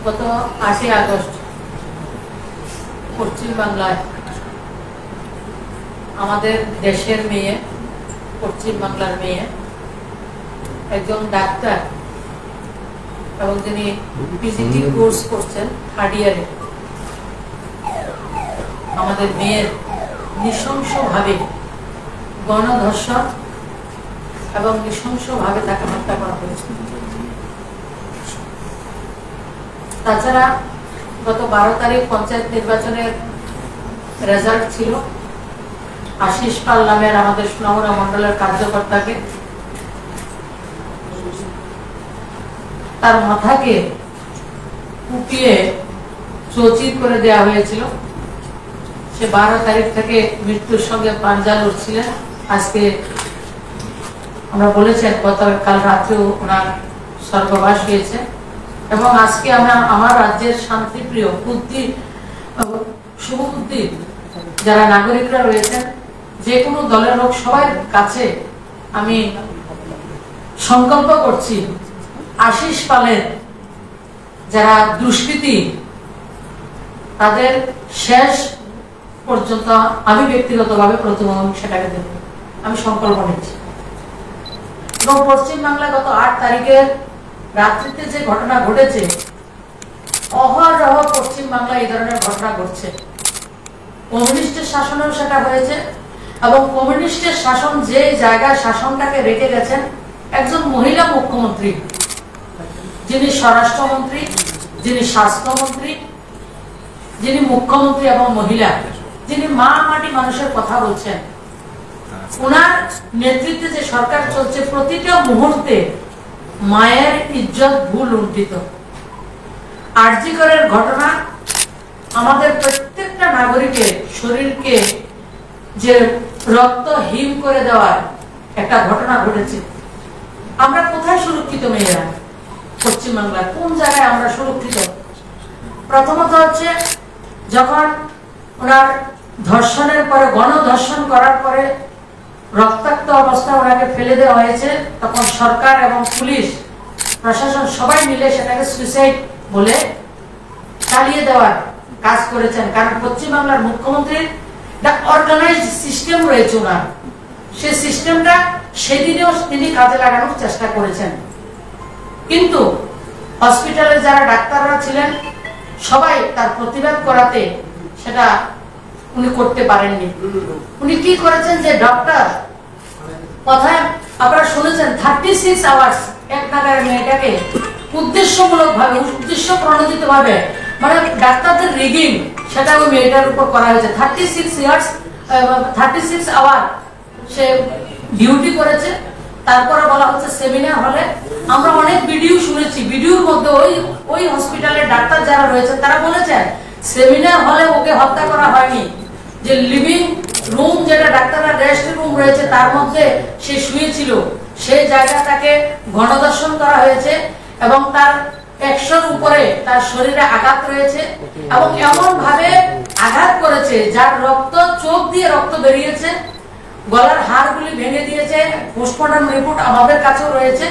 গত 8ই আগস্ট পশ্চিম বাংলায় আমাদের দেশের মেয়ে, পশ্চিম বাংলার মেয়ে, একজন ডাক্তার এবং যিনি পিজিটি কোর্স করছেন 3rd ইয়ারে, আমাদের মেয়ের নৃশংসভাবে গণধর্ষণ এবং নৃশংসভাবে তাকে হত্যা করা হয়েছে। তাছাড়া গত 12 তারিখ পঞ্চায়েত নির্বাচনের রেজাল্ট ছিল। আশিস পাল নামের আমাদের সুনামুরা মন্ডলের কার্যকর্তাকে তার মাথাকে কুপিয়ে চৌচির করে দেওয়া হয়েছিল। সে 12 তারিখ থেকে মৃত্যুর সঙ্গে পাঞ্জা লড়ছিলেন। আজকে আমরা বলেছেন গতকাল রাত্রেও ওনার স্বর্গবাস হয়েছে। এবং আজকে আমরা আমার রাজ্যের শান্তিপ্রিয় বুদ্ধি শুভবুদ্ধি যারা নাগরিকরা রয়েছেন, যে কোনো দলের লোক সবার কাছে আমি সংকল্প করছি, আশিস পালের যারা দুষ্কৃতী তাদের শেষ পর্যন্ত আমি ব্যক্তিগতভাবে প্রতিমহিংসাটাকে দেব, আমি সংকল্প নিচ্ছি। এবং পশ্চিমবাংলায় গত 8 তারিখের রাত্রিতে যে ঘটনা ঘটেছে, অহরহ পশ্চিমবাংলায় এই ধরনের ঘটনা ঘটছে। কমিউনিস্টের শাসনেও সেটা হয়েছে এবং কমিউনিস্টের শাসন যে জায়গায় শাসনটাকে রেখে গেছেন একজন মহিলা মুখ্যমন্ত্রী, যিনি স্বরাষ্ট্রমন্ত্রী, যিনি স্বাস্থ্যমন্ত্রী, যিনি মুখ্যমন্ত্রী এবং মহিলা, যিনি মা মাটি মানুষের কথা বলছেন, ওনার নেতৃত্বে যে সরকার চলছে, প্রতিটা মুহূর্তে মায়ের ইজ্জত ভুল লুণ্ঠিত। আরজি করের ঘটনা আমাদের প্রত্যেকটা নাগরিকের শরীরকে যে রক্ত হিম করে দেওয়ার একটা ঘটনা ঘটেছে। আমরা কোথায় সুরক্ষিত মেয়েরা? পশ্চিমবাংলার কোন জায়গায় আমরা সুরক্ষিত? প্রথমত হচ্ছে যখন ওনার ধর্ষণের পরে, গণধর্ষণ করার পরে রক্তাক্ত অবস্থায় ওনাকে ফেলে দেওয়া হয়েছে, তখন সরকার এবং পুলিশ প্রশাসন সবাই মিলে সেটাকে সুইসাইড বলে চালিয়ে দেওয়ার কাজ করেছেন। কারণ পশ্চিমবাংলার মুখ্যমন্ত্রীর অর্গানাইজড সিস্টেম রয়েছে ওনার, সেই সিস্টেমটা সেদিনেও তিনি কাজে লাগানোর চেষ্টা করেছেন। কিন্তু হসপিটালে যারা ডাক্তাররা ছিলেন সবাই তার প্রতিবাদ করাতে সেটা উনি করতে পারেননি। উনি কি করেছেন, যে ডক্টর কথায় আপনারা শুনেছেন 36 আওয়ার্স এক নাগারে মেয়েটাকে উদ্দেশ্যমূলক ভাবে, উদ্দেশ্য প্রণোদিত ভাবে, মানে ডাক্তারদের রিগিং, সেটা ওই মেয়েটার উপর করা হয়েছে। 36 আওয়ার সে ডিউটি করেছে। তারপরে বলা হচ্ছে সেমিনার হলে। আমরা অনেক ভিডিও শুনেছি, ভিডিওর মধ্যে ওই হসপিটালের ডাক্তার যারা রয়েছে তারা বলেছেন সেমিনার হলে ওকে হত্যা করা হয়নি, যে লিভিং রুম যেটা ডাক্তাররা রেস্ট রুম রয়েছে তার মধ্যে সে শুয়েছিল, সেই জায়গাটাকে গণধর্ষণ করা হয়েছে এবং তার 100-র উপরে তার শরীরে আঘাত রয়েছে এবং এমন ভাবে আঘাত করেছে যার রক্ত, চোখ দিয়ে রক্ত বেরিয়েছে, গলার হাড়গুলি ভেঙে দিয়েছে। পোস্টমর্টম রিপোর্ট আমাদের কাছেও রয়েছে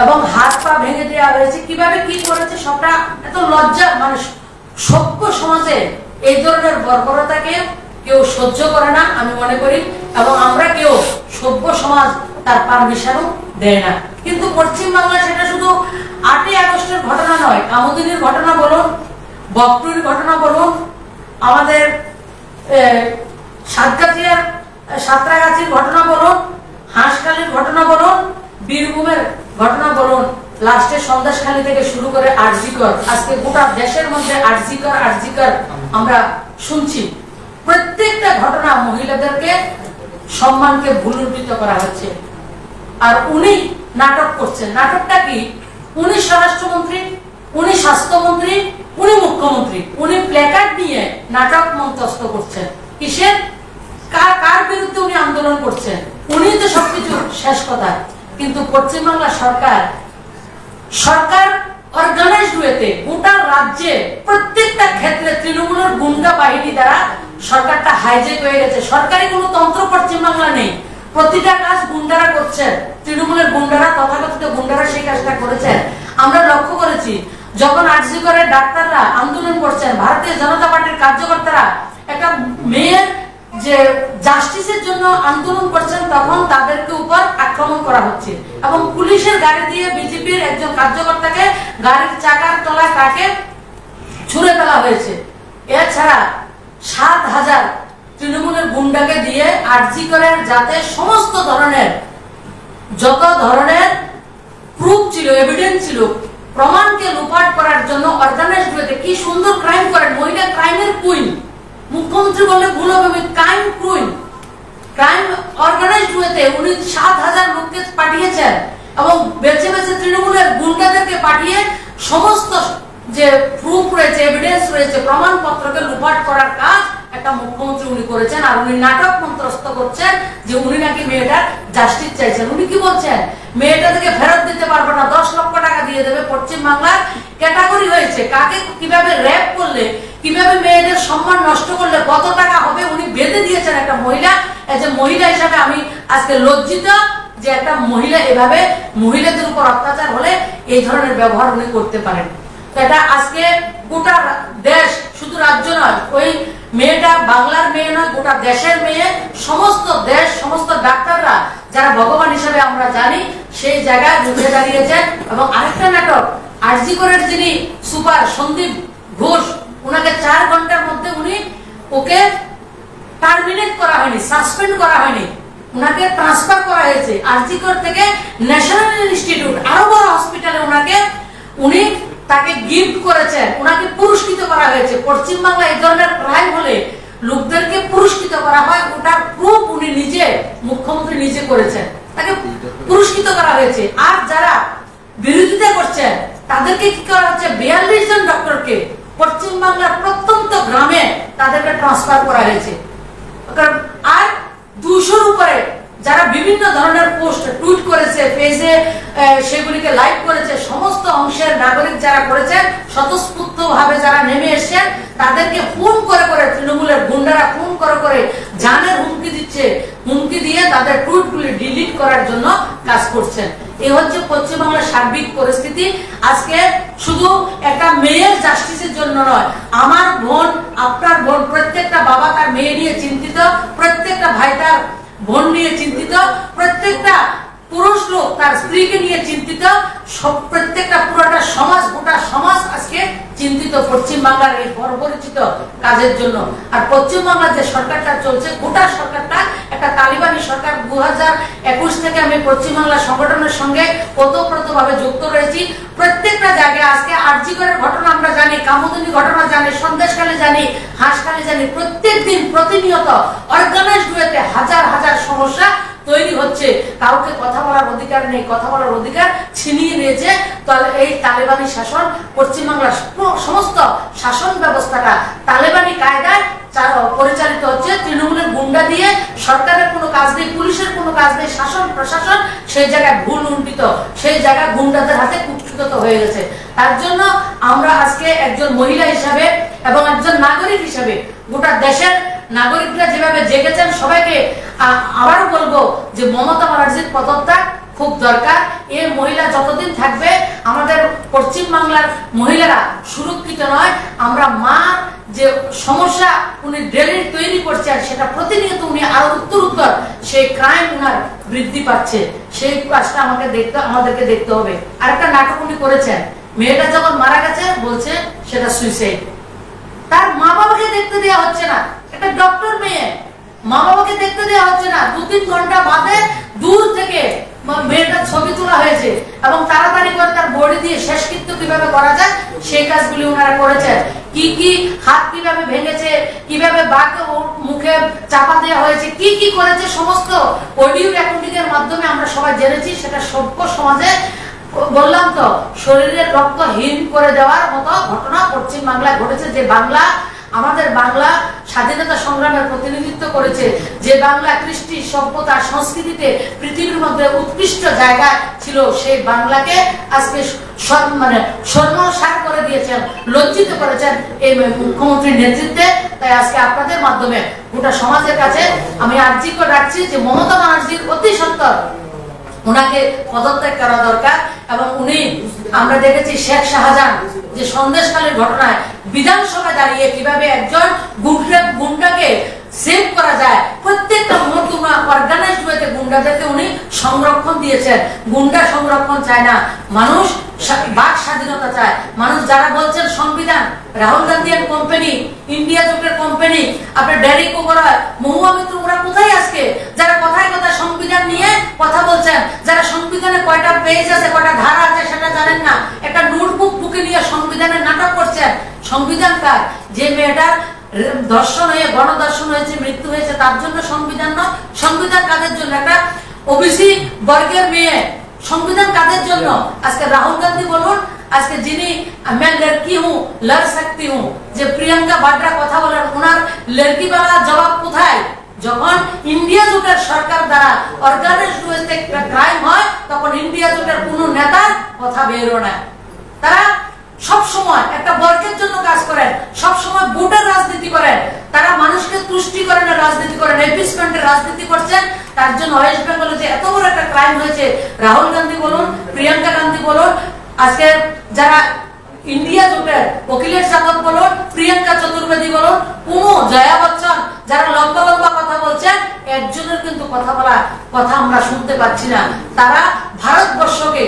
এবং হাত পা ভেঙে দেওয়া হয়েছে। কিভাবে কি করেছে সবটা এত লজ্জা, মানে সভ্য সমাজে এই ধরনের বর্বরতাকে কেউ সহ্য করে না আমি মনে করি, এবং আমরা কেউ সভ্য সমাজ তার পারমিশনও দেয় না। কিন্তু পশ্চিমবাংলায় সেটা শুধু 8ই আগস্টের ঘটনা নয়, কামুদিনীর ঘটনা বলুন, বকটুর ঘটনা বলুন, আমাদের সাঁতরাগাছির ঘটনা বলুন, হাঁসখালির ঘটনা বলুন, বীরভূমের ঘটনা বলুন, লাস্টে সন্দেশখালী থেকে শুরু করে আরজিকর, আজকে গোটা দেশের মধ্যে আরজিকর আমরা শুনছি। প্রত্যেকটা ঘটনা মহিলাদেরকে সম্মানকে ভুলুণ্ঠিত করা হচ্ছে। আর উনি নাটক করছেন। নাটকটা কি? উনি স্বরাষ্ট্রমন্ত্রী, উনি স্বাস্থ্যমন্ত্রী, উনি মুখ্যমন্ত্রী, উনি প্ল্যাকার্ড নিয়ে নাটক মঞ্চস্থ করছেন। কিসের? কার বিরুদ্ধে উনি আন্দোলন করছেন? উনি তো সবকিছু শেষ কথা। কিন্তু পশ্চিমবাংলা সরকার অর্গানাইজড ওয়েতে গোটা রাজ্যে প্রত্যেকটা ক্ষেত্রে তৃণমূলের গুন্ডা বাহিনী দ্বারা সরকারটা হাইজেক হয়ে গেছে। সরকারি কোনো তন্ত্র পশ্চিমবাংলা নেই। প্রতিটা কাজ গুন্ডারা করছেন, তৃণমূলের গুন্ডারা, তথাকথিত গুন্ডারা সেই কাজটা করেছেন। আমরা লক্ষ্য করেছি যখন আরজি করে ডাক্তাররা আন্দোলন করছেন, ভারতীয় জনতা পার্টির কার্যকর্তারা একটা মেয়ের যে জাস্টিসের জন্য আন্দোলন করছেন, তখন তাদেরকে উপর আক্রমণ করা হচ্ছে এবং পুলিশের গাড়ি দিয়ে বিজেপির একজন কার্যকর্তাকে গাড়ির চাকার তলায় তাকে ছুঁড়ে ফেলা হয়েছে। এছাড়া ৭,০০০ তৃণমূলের গুন্ডাকে দিয়ে আরজি করেন, যাতে সমস্ত ধরনের যত ধরনের প্রুফ ছিল, এভিডেন্স ছিল, প্রমাণকে লুপাট করার জন্য অর্গানাইজড ওয়েতে কি সুন্দর ক্রাইম করেন। মহিলা ক্রাইমের কুইন, মুখ্যমন্ত্রী বললে ভুল হবে, ক্রাইম কুইন, ক্রাইম অর্গানাইজড ওয়েতে উনি ৭,০০০ লোককে পাঠিয়েছেন এবং বেছে বেছে তৃণমূলের গুন্ডাদেরকে পাঠিয়ে সমস্ত যে প্রুফ রয়েছে, এভিডেন্স রয়েছে, প্রমাণপত্রকে লুপাট করার কাজ একটা মুখ্যমন্ত্রী উনি করেছেন। আর উনি নাটক মন্ত্রস্থ করছেন যে উনি নাকি মেয়েটার জাস্টিস চাইছেন। উনি কি বলছেন? মেয়েটাকে ফেরত দিতে পারবে না, 10 লক্ষ টাকা দিয়ে দেবে। পশ্চিম বাংলার ক্যাটাগরি হয়েছে, কাকে কিভাবে র‍্যাপ করলে, কিভাবে মেয়েদের সম্মান নষ্ট করলে কত টাকা হবে উনি বেঁধে দিয়েছেন একটা মহিলা। যে মহিলা হিসাবে আমি আজকে লজ্জিত যে একটা মহিলা এভাবে মহিলাদের উপর অত্যাচার হলে এই ধরনের ব্যবহার উনি করতে পারেন। এটা আজকে গোটা দেশ, শুধু রাজ্য নয়, ওই মেয়েটা বাংলার মেয়ে নয়, গোটা দেশের মেয়ে। সমস্ত দেশ, সমস্ত ডাক্তাররা যারা ভগবান হিসেবে আমরা জানি, সেই জায়গায় উঠে দাঁড়িয়েছেন। এবং আরেকটা নাটক, আরজি করের যিনি সুপার সন্দীপ ঘোষ, ওনাকে 4 ঘন্টার মধ্যে ওকে টার্মিনেট করা হয়নি, সাসপেন্ড করা হয়নি, ওনাকে ট্রান্সফার করা হয়েছে আরজি কর থেকে ন্যাশনাল ইনস্টিটিউট, আরো বড় হসপিটালে উনি তাকে গিফট করেছেন, ওনাকে পুরস্কৃত করা হয়েছে। পশ্চিম বাংলা এই ধরনের ক্রাইম হলে লোকদেরকে পুরস্কৃত করা হয়, ওটার প্রুফ উনি নিজে, মুখ্যমন্ত্রী নিজে করেছেন, তাকে পুরস্কৃত করা হয়েছে। আর যারা বিরোধিতা করছেন তাদেরকে কি করা হচ্ছে? 42 জন ডক্টরকে পশ্চিম বাংলার প্রত্যন্ত গ্রামে তাদেরকে ট্রান্সফার করা হয়েছে। আর 200-র উপরে যারা বিভিন্ন ধরনের পোস্ট টুইট করেছে, পেজে সেগুলিকে লাইক করেছে, সমস্ত অংশের নাগরিক যারা করেছেন, স্বতঃস্ফূর্ত ভাবে যারা নেমে এসেছেন, তাদেরকে ফোন করে করে তৃণমূলের গুন্ডারা ফোন করে করে জানের হুমকি দিচ্ছে, হুমকি দিয়ে তাদের টুইটগুলি ডিলিট করার জন্য কাজ করছেন। এই হচ্ছে পশ্চিমবাংলার সার্বিক পরিস্থিতি। আজকে শুধু একটা মেয়ের জাস্টিসের জন্য নয়, আমার বোন, আপনার বোন, প্রত্যেকটা বাবা তার মেয়ে নিয়ে চিন্তিত, প্রত্যেকটা ভাই তার বোন নিয়ে চিন্তিত, প্রত্যেকটা পুরুষ লোক তার স্ত্রীকে নিয়ে চিন্তিত, প্রত্যেকটা পুরোটা সমাজ, গোটা সমাজ আজকে চিন্তিত পশ্চিম বাংলার এই বর্বরচিত কাজের জন্য। আর পশ্চিম বাংলার যে সরকারটা চলছে, গোটা সরকারটা একটা তালিবানি সরকার। 2021 থেকে আমি পশ্চিম বাংলা সংগঠনের সঙ্গে ওতপ্রোতভাবে যুক্ত রয়েছি। প্রত্যেকটা জায়গায় আজকে আরজি করের ঘটনা আমরা জানি, কামদুনি ঘটনা জানি, সন্দেশখালী জানি, হাঁসখালী জানি, প্রত্যেক দিন প্রতিনিয়ত অর্গানাইজড ওয়েতে হাজার হাজার সমস্যা তৈরি হচ্ছে। কাউকে কথা বলার অধিকার নেই, কথা বলার অধিকার ছিনিয়ে নিয়েছে এই তালেবানি শাসন। পশ্চিমবাংলার সমস্ত শাসন ব্যবস্থাটা তালেবানি কায়দায় পরিচালিত হচ্ছে, তৃণমূলের গুন্ডা দিয়ে। সরকারের কোনো কাজ নেই, পুলিশের কোনো কাজ নেই, শাসন প্রশাসন সেই জায়গায় ভুল উন্নীত, সেই জায়গায় গুন্ডাদের হাতে কুক্ষিগত হয়ে গেছে। তার জন্য আমরা আজকে একজন মহিলা হিসাবে এবং একজন নাগরিক হিসাবে, গোটা দেশের নাগরিকরা যেভাবে জেগেছেন, সবাইকে আবারও বলবো যে মমতা ব্যানার্জির পদত্যাগ খুব দরকার। এই মহিলা যতদিন থাকবে আমাদের পশ্চিম বাংলার মহিলারা সুরক্ষিত নয়। আমরা মা যে সমস্যা উনি ডেলি তৈরি করছেন, সেটা প্রতিনিয়ত উনি আরো উত্তর সেই ক্রাইম উনার বৃদ্ধি পাচ্ছে। সেই কাজটা আমাদেরকে দেখতে হবে। আরেকটা নাটক উনি করেছেন, মেয়েটা যখন মারা গেছে বলছে সেটা সুইসাইড। তার মা বাবাকে দেখতে দেওয়া হচ্ছে না, একটা ডক্টর মেয়ে, মা বাবাকে দেখতে দেওয়া হচ্ছে না। 2-3 ঘন্টা বাদে দূর থেকে মেয়েটার ছবি তোলা হয়েছে এবং তাড়াতাড়ি করে তার বডি দিয়ে শেষকৃত্য কিভাবে করা যায় সেই কাজগুলি ওনারা করেছেন। কি কি হাত কিভাবে ভেঙেছে, কিভাবে বাঘ মুখে চাপা দেওয়া হয়েছে, কি কি করেছে, সমস্ত অডিও রেকর্ডিং এর মাধ্যমে আমরা সবাই জেনেছি। সেটা সভ্য সমাজে, বললাম তো, শরীরের রক্ত হীন করে দেওয়ার মতো ঘটনা পশ্চিম বাংলায় ঘটেছে। যে বাংলা, আমাদের বাংলা স্বাধীনতা সংগ্রামের প্রতিনিধিত্ব করেছে, যে বাংলা কৃষ্টি, সভ্যতা, সংস্কৃতিতে পৃথিবীর মধ্যে উৎকৃষ্ট জায়গা ছিল, সেই বাংলাকে আজকে সর্বসার করে দিয়েছেন, লজ্জিত করেছেন এই মুখ্যমন্ত্রীর নেতৃত্বে। তাই আজকে আপনাদের মাধ্যমে গোটা সমাজের কাছে আমি আর্জি করে রাখছি যে মমতা ব্যানার্জির অতি সত্বর ওনাকে পদত্যাগ করা দরকার। এবং উনি, আমরা দেখেছি শেখ শাহজাহান যে সন্দেশখালীর ঘটনায় বিধানসভায় দাঁড়িয়ে কিভাবে একজন গুন্ডাকে সেভ করা যায়, প্রত্যেকটা মুহূর্তে অর্গানাইজড ওয়েতে গুন্ডাদেরকে উনি সংরক্ষণ দিয়েছেন। গুন্ডা সংরক্ষণ চায় না, মানুষ বাক স্বাধীনতা চায়। মানুষ যারা বলছেন সংবিধান, Rahul Gandhi and company, India জোটের কোম্পানি, আপনার ডেরিক ওবরয়, মহুয়া মিত্র, ওরা কোথায় আজকে? যারা কথায় কথায় সংবিধান নিয়ে কথা বলছেন, যারা সংবিধানে কয়টা পেজ আছে, কয়টা ধারা আছে সেটা জানেন না, একটা নোটবুক বুকে নিয়ে সংবিধানের নাটক করছেন। সংবিধান কার? যে মেয়েটার দর্শন হয়ে গণদর্শন হয়েছে, মৃত্যু হয়েছে, তার জন্য সংবিধান নয়। সংবিধান কাদের জন্য? একটা ওবিসি বর্গের মেয়ে। সংবিধান কাদের জন্য? আজকে রাহুল গান্ধী বলুন, আজকে যিনি मैं लड़की हूं लड़ सकती हूं, যে প্রিয়াঙ্কা বাড্রা কথা বলেন, ওনার লড়কি वाला জবাব কোথায়? যখন ইন্ডিয়া জোটের সরকার দ্বারা অর্গানাইজড ওয়েতে ক্রাইম হয়, তখন ইন্ডিয়া জোটের কোন নেতার কথা বেরো না। তারা সব সময় একটা বর্গের জন্য কাজ করেন, সব সময় ভোটের রাজনীতি করেন, তারা মানুষকে তুষ্টিকরণের রাজনীতি করেন, এপিসমেন্টের রাজনীতি করছেন। তার জন্য ওয়েস্ট বেঙ্গলে যে এত বড় একটা ক্রাইম হয়েছে, রাহুল গান্ধী বলুন, প্রিয়াঙ্কা গান্ধী বলুন, আজকে যারা ইন্ডিয়া জোটের অখিলেশ যাদব বলুন, প্রিয়াঙ্কা চতুর্বেদী বলুন, কোন জয়া বচ্চন, যারা লম্বা লম্বা কথা বলছেন, একজনের কিন্তু কথা আমরা শুনতে পাচ্ছি না। তারা ভারতবর্ষকে,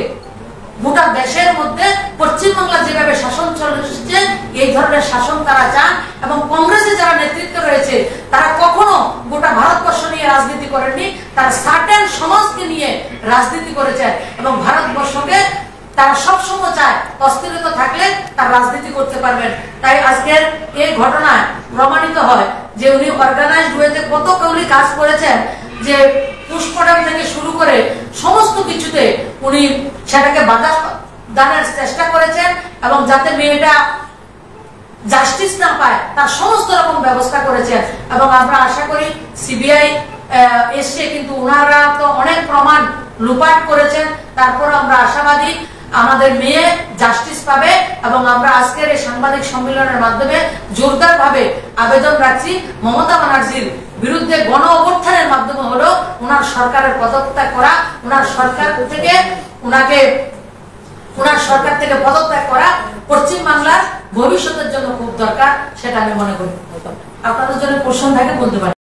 গোটা দেশের মধ্যে পশ্চিমবাংলা যেভাবে শাসন চলছে, এই ধরনের শাসন তারা চান। এবং কংগ্রেসে যারা নেতৃত্ব রয়েছে, তারা কখনো গোটা ভারতবর্ষ নিয়ে রাজনীতি করেননি, তারা সার্টেন সমাজকে নিয়ে রাজনীতি করেছেন। এবং ভারতবর্ষকে তারা সবসময় চায় অস্থিরতা থাকলে তার রাজনীতি করতে পারবেন। তাই আজকের এই ঘটনায় প্রমাণিত হয় যে উনি অর্গানাইজড ওয়েতে কত কৌলি কাজ করেছেন, যে পুষ্পডাম থেকে শুরু করে সমস্ত কিছুতে উনি সেটাকে বাধা দানের চেষ্টা করেছেন, এবং যাতে মেয়েটা জাস্টিস না পায় তার সমস্ত রকম ব্যবস্থা করেছেন। এবং আমরা আশা করি সিবিআই এসে, কিন্তু ওনারা তো অনেক প্রমাণ লুপাট করেছেন, তারপর আমরা আশাবাদী আমাদের মেয়ে জাস্টিস পাবে। এবং আমরা আজকের এই সাংবাদিক সম্মেলনের মাধ্যমে জোরদার ভাবে আবেদন রাখছি, মমতা ব্যানার্জির বিরুদ্ধে গণ অভ্যুত্থানের মাধ্যমে হলো ওনার সরকারের পদত্যাগ করা, ওনার সরকার থেকে পদত্যাগ করা পশ্চিম বাংলার ভবিষ্যতের জন্য খুব দরকার, সেটা আমি মনে করি। আপনাদের জন্য প্রশ্ন থাকে বলতে পারি।